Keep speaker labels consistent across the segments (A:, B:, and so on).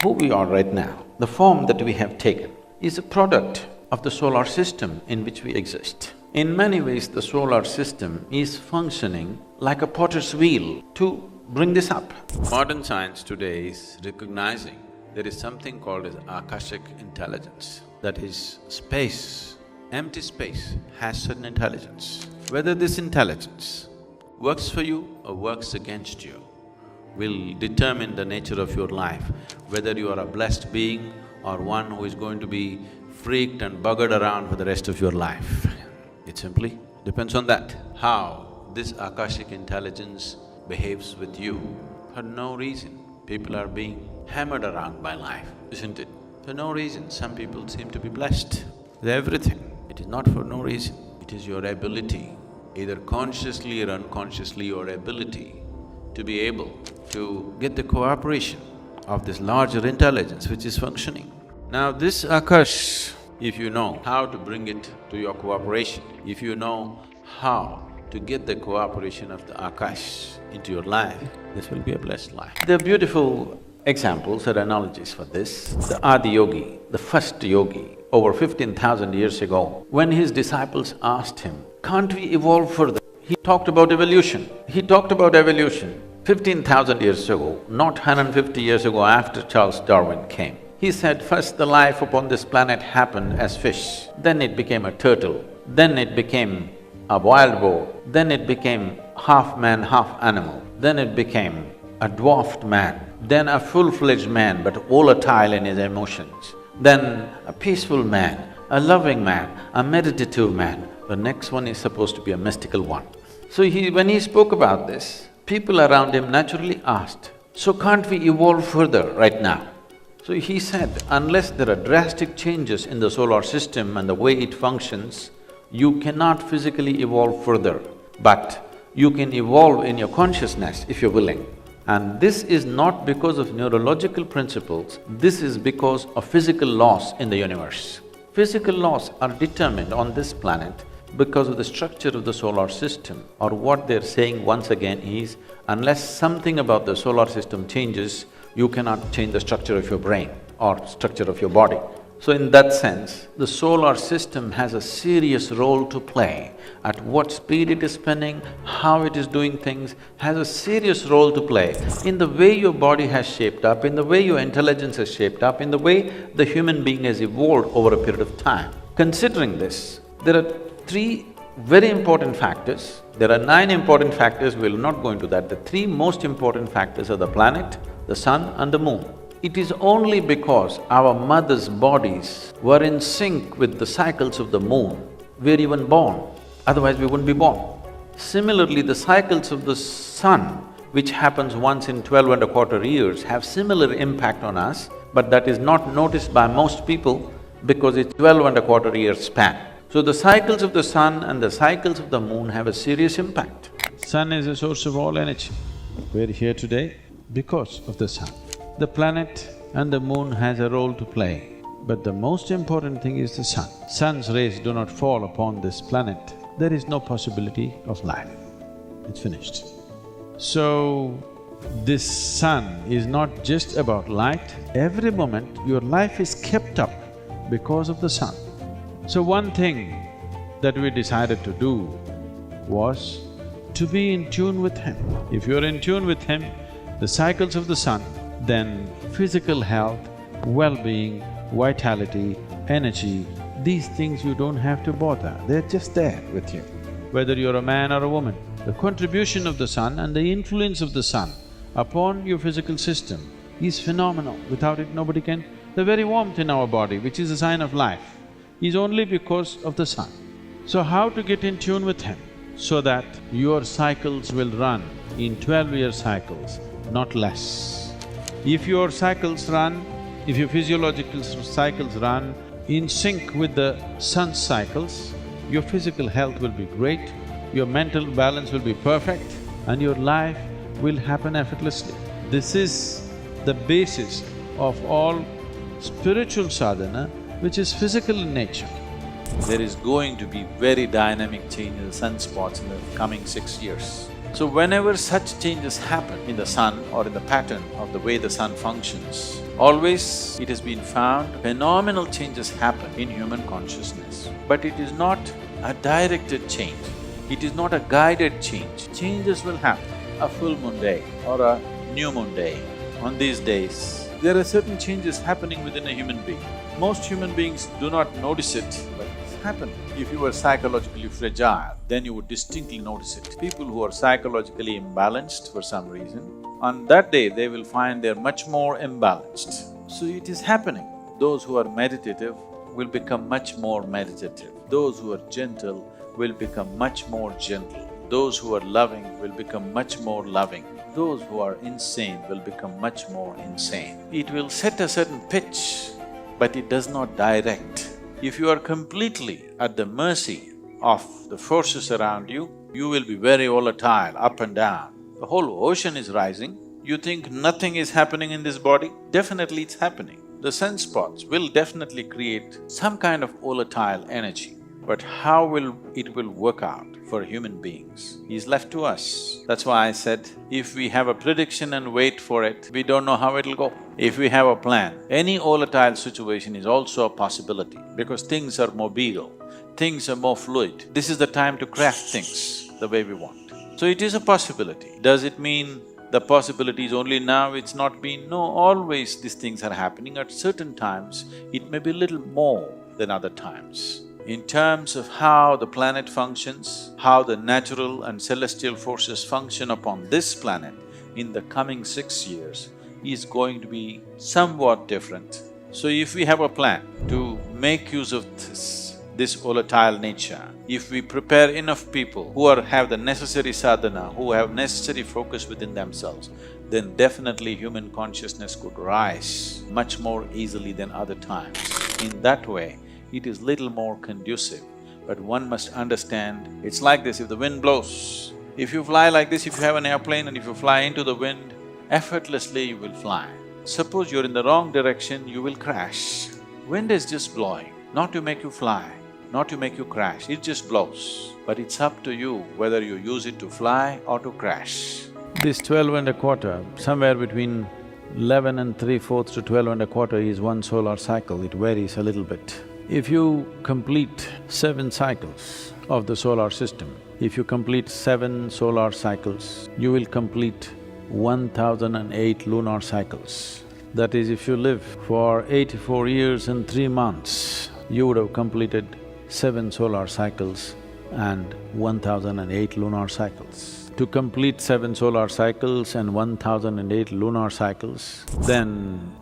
A: Who we are right now, the form that we have taken, is a product of the solar system in which we exist. In many ways, the solar system is functioning like a potter's wheel to bring this up. Modern science today is recognizing there is something called as Akashic intelligence. That is, space, empty space has certain intelligence. Whether this intelligence works for you or works against you will determine the nature of your life, whether you are a blessed being or one who is going to be freaked and buggered around for the rest of your life. It simply depends on that, how this Akashic intelligence behaves with you. For no reason, people are being hammered around by life, isn't it? For no reason, some people seem to be blessed with everything. It is not for no reason, it is your ability, either consciously or unconsciously, your ability to be able to get the cooperation of this larger intelligence which is functioning. Now this Akash, if you know how to bring it to your cooperation, if you know how to get the cooperation of the Akash into your life, this will be a blessed life. There are beautiful examples or analogies for this. The Adi Yogi, the first yogi, over 15,000 years ago, when his disciples asked him, "Can't we evolve further?" He talked about evolution. He talked about evolution 15,000 years ago, not 150 years ago after Charles Darwin came. He said, first the life upon this planet happened as fish, then it became a turtle, then it became a wild boar, then it became half man, half animal, then it became a dwarfed man, then a full-fledged man but volatile in his emotions, then a peaceful man, a loving man, a meditative man. The next one is supposed to be a mystical one. So when he spoke about this, people around him naturally asked, "So can't we evolve further right now?" So he said, unless there are drastic changes in the solar system and the way it functions, you cannot physically evolve further, but you can evolve in your consciousness if you're willing. And this is not because of neurological principles, this is because of physical laws in the universe. Physical laws are determined on this planet because of the structure of the solar system, or what they're saying once again is, unless something about the solar system changes, you cannot change the structure of your brain or structure of your body. So in that sense, the solar system has a serious role to play. At what speed it is spinning, how it is doing things, has a serious role to play in the way your body has shaped up, in the way your intelligence has shaped up, in the way the human being has evolved over a period of time. Considering this, there are three very important factors. There are 9 important factors, we'll not go into that. The 3 most important factors are the planet, the sun and the moon. It is only because our mothers' bodies were in sync with the cycles of the moon, we're even born, otherwise we wouldn't be born. Similarly, the cycles of the sun, which happens once in 12.25 years, have similar impact on us, but that is not noticed by most people because it's 12.25 year span. So the cycles of the sun and the cycles of the moon have a serious impact. Sun is a source of all energy. We're here today because of the sun. The planet and the moon has a role to play, but the most important thing is the sun. Sun's rays do not fall upon this planet, there is no possibility of life. It's finished. So, this sun is not just about light. Every moment your life is kept up because of the sun. So one thing that we decided to do was to be in tune with him. If you're in tune with him, the cycles of the sun, then physical health, well-being, vitality, energy, these things you don't have to bother, they're just there with you. Whether you're a man or a woman, the contribution of the sun and the influence of the sun upon your physical system is phenomenal. Without it, nobody can… The very warmth in our body, which is a sign of life, is only because of the sun. So how to get in tune with him so that your cycles will run in 12-year cycles, not less. If your cycles run, if your physiological cycles run in sync with the sun's cycles, your physical health will be great, your mental balance will be perfect, and your life will happen effortlessly. This is the basis of all spiritual sadhana, which is physical in nature. There is going to be very dynamic change in the sunspots in the coming 6 years. So whenever such changes happen in the sun or in the pattern of the way the sun functions, Always it has been found phenomenal changes happen in human consciousness, but it is not a directed change, it is not a guided change. Changes will happen. A full moon day or a new moon day, on these days, there are certain changes happening within a human being. Most human beings do not notice it, but it's happening. If you were psychologically fragile, then you would distinctly notice it. People who are psychologically imbalanced for some reason, on that day they will find they're much more imbalanced. So it is happening. Those who are meditative will become much more meditative. Those who are gentle will become much more gentle. Those who are loving will become much more loving. Those who are insane will become much more insane. It will set a certain pitch, but it does not direct. If you are completely at the mercy of the forces around you, you will be very volatile, up and down. The whole ocean is rising. You think nothing is happening in this body? Definitely it's happening. The sunspots will definitely create some kind of volatile energy. But how will it work out for human beings is left to us. That's why I said, if we have a prediction and wait for it, we don't know how it'll go. If we have a plan, any volatile situation is also a possibility because things are mobile, things are more fluid. This is the time to craft things the way we want. So it is a possibility. Does it mean the possibility is only now, it's not been? No, always these things are happening. At certain times, it may be little more than other times. In terms of how the planet functions, how the natural and celestial forces function upon this planet in the coming 6 years is going to be somewhat different. So if we have a plan to make use of this volatile nature, if we prepare enough people who have the necessary sadhana, who have necessary focus within themselves, then definitely human consciousness could rise much more easily than other times. In that way, it is little more conducive, but one must understand, it's like this, if the wind blows, if you fly like this, if you have an airplane and if you fly into the wind, effortlessly you will fly. Suppose you're in the wrong direction, you will crash. Wind is just blowing, not to make you fly, not to make you crash, it just blows. But it's up to you whether you use it to fly or to crash. This 12.25, somewhere between 11 and 3/4 to 12.25 is one solar cycle, it varies a little bit. If you complete 7 cycles of the solar system, if you complete 7 solar cycles, you will complete 1008 lunar cycles. That is, if you live for 84 years and 3 months, you would have completed 7 solar cycles and 1008 lunar cycles. To complete 7 solar cycles and 1008 lunar cycles, then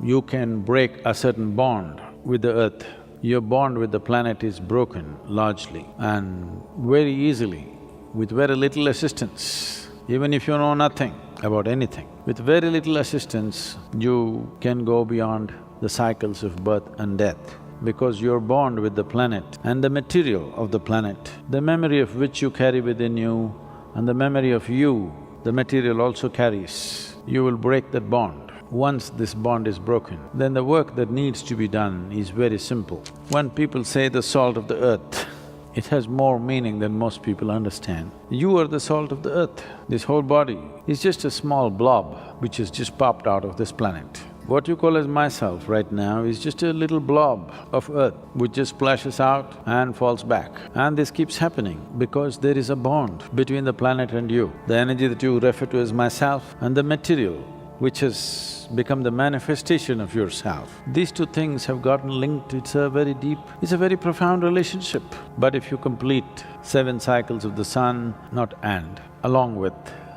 A: you can break a certain bond with the earth. Your bond with the planet is broken largely and very easily, with very little assistance. Even if you know nothing about anything, with very little assistance, you can go beyond the cycles of birth and death. Because your bond with the planet and the material of the planet, the memory of which you carry within you and the memory of you, the material also carries, you will break that bond. Once this bond is broken, then the work that needs to be done is very simple. When people say the salt of the earth, it has more meaning than most people understand. You are the salt of the earth. This whole body is just a small blob which has just popped out of this planet. What you call as myself right now is just a little blob of earth which just splashes out and falls back. And this keeps happening because there is a bond between the planet and you. The energy that you refer to as myself and the material which has become the manifestation of yourself. These two things have gotten linked, it's a very deep, it's a very profound relationship. But if you complete 7 cycles of the sun, along with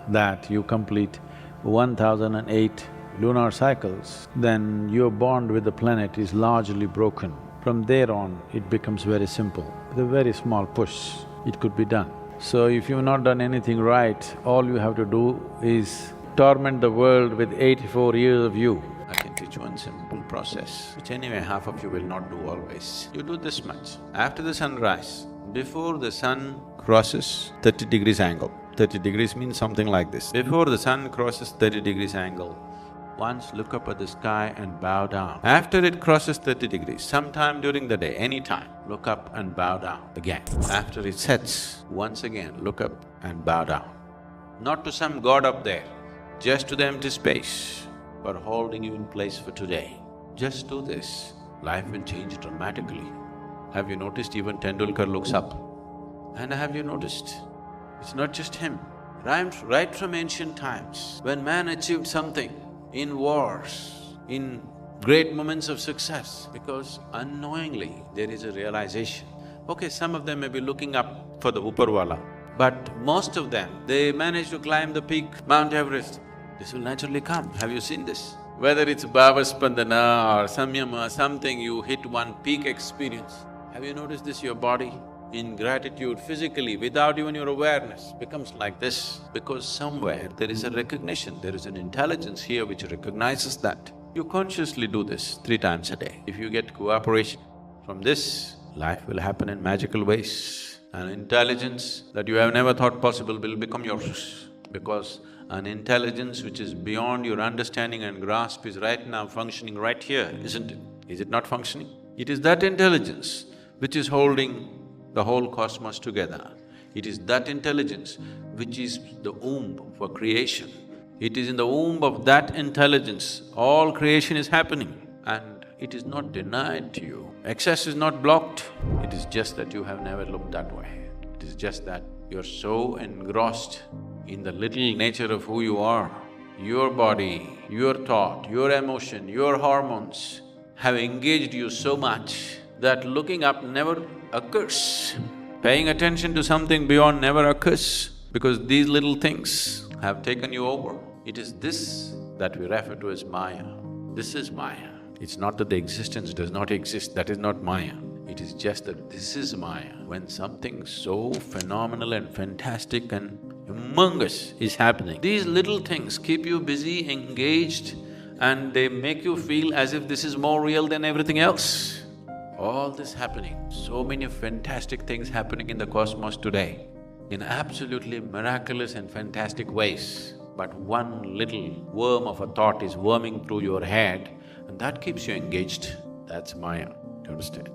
A: that you complete 1008 lunar cycles, then your bond with the planet is largely broken. From there on, it becomes very simple. With a very small push, it could be done. So if you've not done anything right, all you have to do is torment the world with 84 years of you. I can teach one simple process, which anyway half of you will not do always. You do this much. After the sunrise, before the sun crosses 30 degrees angle, 30 degrees means something like this. Before the sun crosses 30 degrees angle, once look up at the sky and bow down. After it crosses 30 degrees, sometime during the day, any time, look up and bow down again. After it sets, once again look up and bow down. Not to some god up there, just to the empty space, but holding you in place for today. Just do this, life will change dramatically. Have you noticed even Tendulkar looks up? And have you noticed, it's not just him. Right from ancient times, when man achieved something in wars, in great moments of success, because unknowingly there is a realization. Okay, some of them may be looking up for the Uparwala, but most of them, they manage to climb the peak, Mount Everest. This will naturally come. Have you seen this? Whether it's Bhavaspandana or Samyama, something, you hit one peak experience. Have you noticed this? Your body, in gratitude, physically, without even your awareness, becomes like this. Because somewhere there is a recognition, there is an intelligence here which recognizes that. You consciously do this 3 times a day. If you get cooperation from this, life will happen in magical ways. An intelligence that you have never thought possible will become yours. Because an intelligence which is beyond your understanding and grasp is right now functioning right here, isn't it? Is it not functioning? It is that intelligence which is holding the whole cosmos together. It is that intelligence which is the womb for creation. It is in the womb of that intelligence all creation is happening, and it is not denied to you. Access is not blocked, it is just that you have never looked that way. It is just that you're so engrossed in the little nature of who you are. Your body, your thought, your emotion, your hormones have engaged you so much that looking up never occurs. Paying attention to something beyond never occurs, because these little things have taken you over. It is this that we refer to as Maya. This is Maya. It's not that the existence does not exist, that is not Maya. It is just that this is Maya. When something so phenomenal and fantastic and humongous is happening, these little things keep you busy, engaged, and they make you feel as if this is more real than everything else. All this happening, so many fantastic things happening in the cosmos today, in absolutely miraculous and fantastic ways. But one little worm of a thought is worming through your head, and that keeps you engaged. That's Maya, do you understand?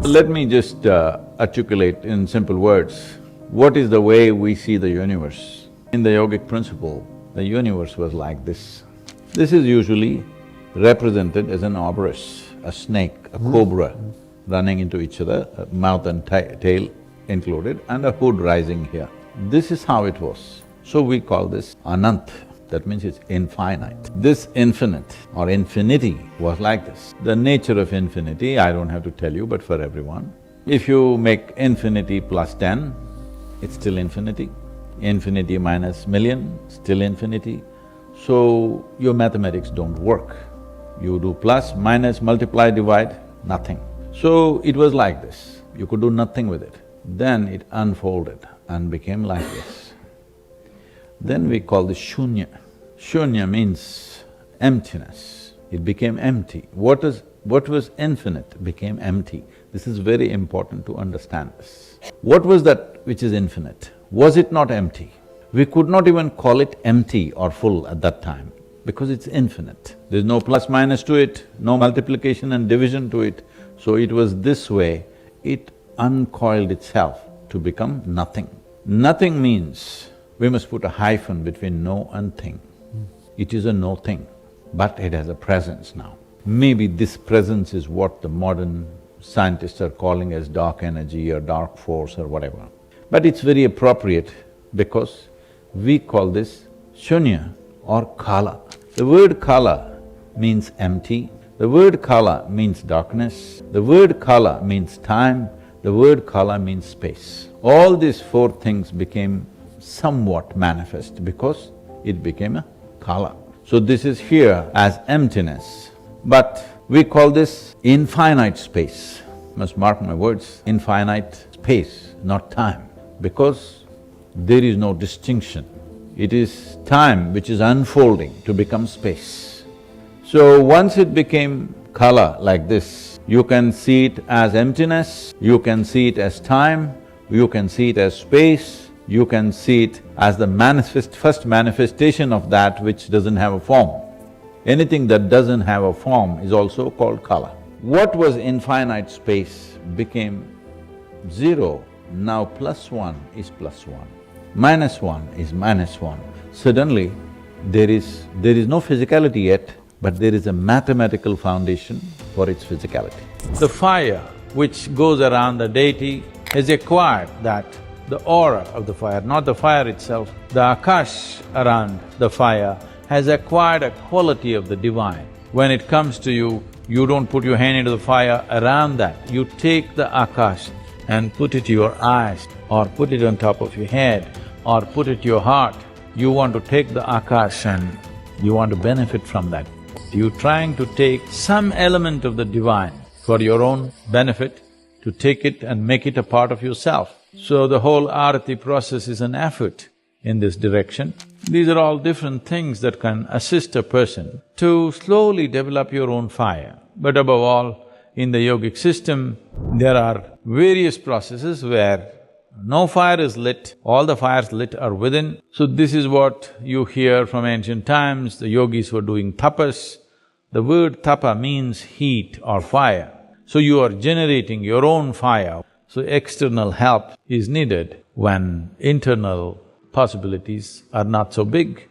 B: Let me just articulate in simple words, what is the way we see the universe? In the yogic principle, the universe was like this. This is usually represented as an arborist, a snake, a cobra running into each other, mouth and tail included, and a hood rising here. This is how it was. So we call this Anant, that means it's infinite. This infinite or infinity was like this. The nature of infinity, I don't have to tell you, but for everyone, if you make infinity plus 10, it's still infinity. Infinity minus million, still infinity. So your mathematics don't work. You do plus, minus, multiply, divide, nothing. So it was like this, you could do nothing with it. Then it unfolded and became like this. Then we call this shunya. Shunya means emptiness. It became empty. What was infinite became empty. This is very important to understand this. What was that which is infinite? Was it not empty? We could not even call it empty or full at that time, because it's infinite. There's no plus minus to it, no multiplication and division to it. So it was this way, it uncoiled itself to become nothing. Nothing means we must put a hyphen between no and thing. It is a no thing, but it has a presence now. Maybe this presence is what the modern scientists are calling as dark energy or dark force or whatever. But it's very appropriate because we call this shunya or kala. The word kala means empty, the word kala means darkness, the word kala means time, the word kala means space. All these 4 things became somewhat manifest because it became a kala. So this is here as emptiness, but we call this infinite space. Must mark my words, infinite space, not time, because there is no distinction. It is time which is unfolding to become space. So once it became kala like this, you can see it as emptiness, you can see it as time, you can see it as space, you can see it as the first manifestation of that which doesn't have a form. Anything that doesn't have a form is also called kala. What was infinite space became zero, now +1 is +1, -1 is -1. Suddenly, there is no physicality yet, but there is a mathematical foundation for its physicality. The fire which goes around the deity has acquired that the aura of the fire, not the fire itself, the Akash around the fire has acquired a quality of the divine. When it comes to you, you don't put your hand into the fire around that, you take the Akash and put it to your eyes, or put it on top of your head, or put it to your heart. You want to take the Akash and you want to benefit from that. You're trying to take some element of the divine for your own benefit, to take it and make it a part of yourself. So the whole arati process is an effort in this direction. These are all different things that can assist a person to slowly develop your own fire. But above all, in the yogic system, there are various processes where no fire is lit, all the fires lit are within. So this is what you hear from ancient times, the yogis were doing tapas. The word tapa means heat or fire. So you are generating your own fire. So external help is needed when internal possibilities are not so big.